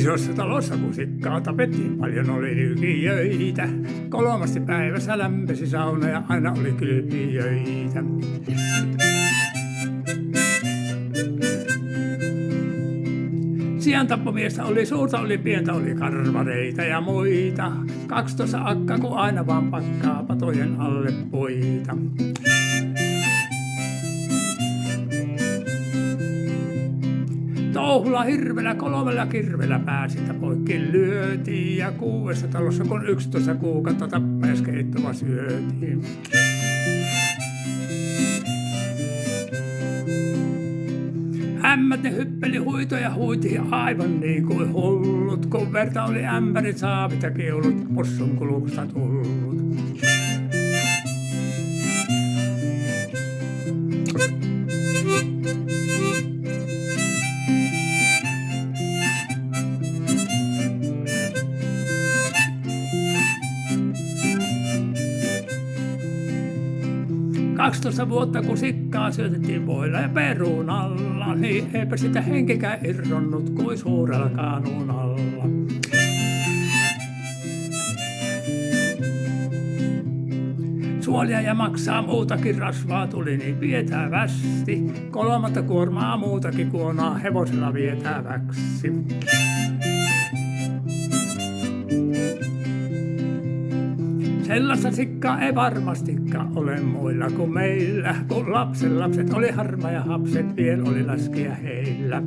Isossa talossa kun sikkaa tapettiin, paljon oli lykijöitä. 3 päivässä lämpesi sauna ja aina oli kylpijöitä. Siantappomiestä oli suurta, oli pientä, oli karvareita ja muita. 12 akka, kun aina vaan pakkaa patojen alle puita. Touhulla hirvellä 3 kirvellä pääsintä poikki lyötiin ja 6 talossa kun 11 kuukautta tappajaskeittoa syötiin. Ämmät ne hyppeli huitoja huitiin aivan niin kuin hullut, kun verta oli ämpärit, saavit ja keulut possun kulusta tullut. Kaksitoista vuotta kun sikkaa syötettiin voilla ja perunalla, niin eipä sitä henkikään irronnut kuin suurella kanunalla. Suolia ja maksaa muutakin rasvaa tuli niin vietävästi. 3 kuormaa muutakin kuonaa hevosella vietäväksi. Sellaista sikkaa ei varmastikaan ole muilla kuin meillä, kun lapset oli harma ja hapset vielä oli laskea heillä.